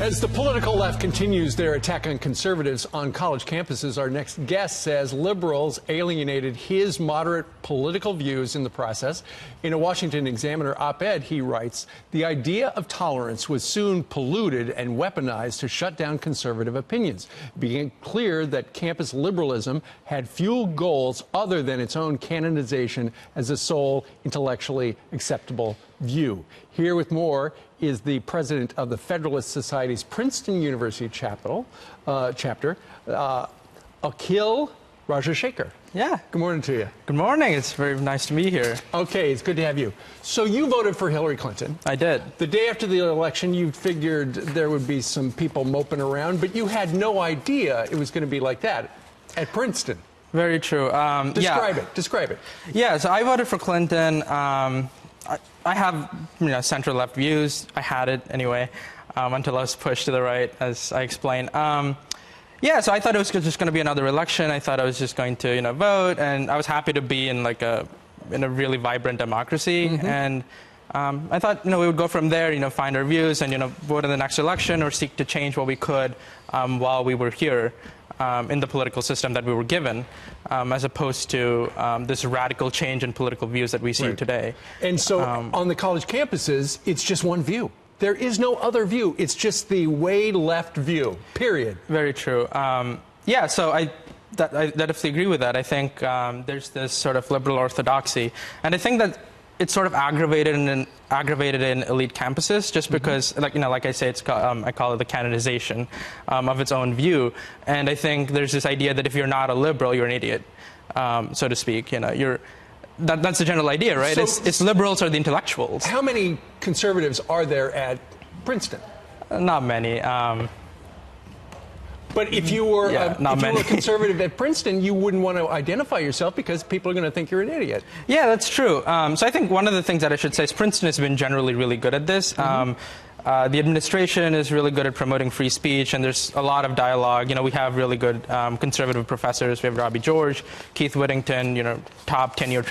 As the political left continues their attack on conservatives on college campuses, our next guest says liberals alienated his moderate political views in the process. In a Washington Examiner op-ed, he writes, "The idea of tolerance was soon polluted and weaponized to shut down conservative opinions. It became clear that campus liberalism had few goals other than its own canonization as a sole intellectually acceptable view." Here with more is the president of the Federalist Society's Princeton University chapter, Akhil Rajasekar. Yeah. Good morning to you. Good morning. It's very nice to be here. Okay, it's good to have you. So you voted for Hillary Clinton. I did. The day after the election, you figured there would be some people moping around, but you had no idea it was going to be like that at Princeton. Very true. Describe it. Yeah, so I voted for Clinton. I have center-left views. I had it anyway, until I was pushed to the right, as I explained. Yeah, so I thought it was just going to be another election. I thought I was just going to vote, and I was happy to be in a really vibrant democracy. Mm-hmm. And I thought we would go from there, find our views and vote in the next election or seek to change what we could while we were here. In the political system that we were given, as opposed to this radical change in political views that we see today. And so on the college campuses, it's just one view. There is no other view. It's just the way left view, period. Very true. Yeah, so I definitely agree with that. I think there's this sort of liberal orthodoxy. And I think that it's sort of aggravated in elite campuses, just because, like I say, I call it the canonization of its own view. And I think there's this idea that if you're not a liberal, you're an idiot, so to speak. That's the general idea, right? So, it's liberals or the intellectuals. How many conservatives are there at Princeton? Not many. But if you were a conservative at Princeton, you wouldn't want to identify yourself because people are going to think you're an idiot. Yeah, that's true. So I think one of the things that I should say is Princeton has been generally really good at this. Mm-hmm. The administration is really good at promoting free speech, and there's a lot of dialogue. We have really good conservative professors. We have Robbie George, Keith Whittington, top tenured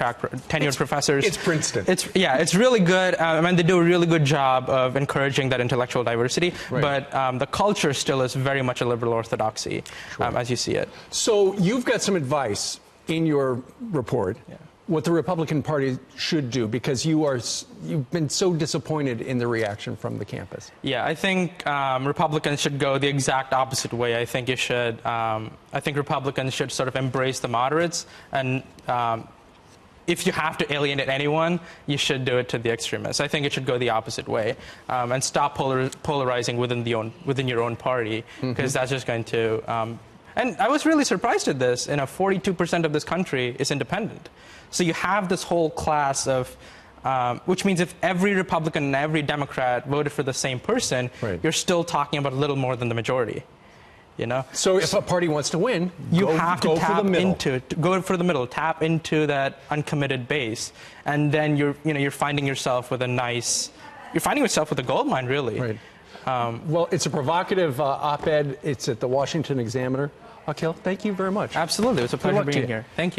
professors. It's Princeton. It's really good. They do a really good job of encouraging that intellectual diversity. Right. But the culture still is very much a liberal orthodoxy, as you see it. So you've got some advice in your report. Yeah. What the Republican Party should do, because you've been so disappointed in the reaction from the campus. Yeah, I think Republicans should go the exact opposite way. I think Republicans should sort of embrace the moderates, and if you have to alienate anyone, you should do it to the extremists. I think it should go the opposite way, and stop polarizing within your own party, because that's just going to. And I was really surprised at this. 42% of this country is independent. So you have this whole class of, which means if every Republican and every Democrat voted for the same person, you're still talking about a little more than the majority. So if a party wants to win, you have to go for the middle, tap into that uncommitted base, and then you're finding yourself with a gold mine, really. Right. Well, it's a provocative op-ed. It's at the Washington Examiner. Akhil, thank you very much. Absolutely. It was a pleasure being here. Thank you.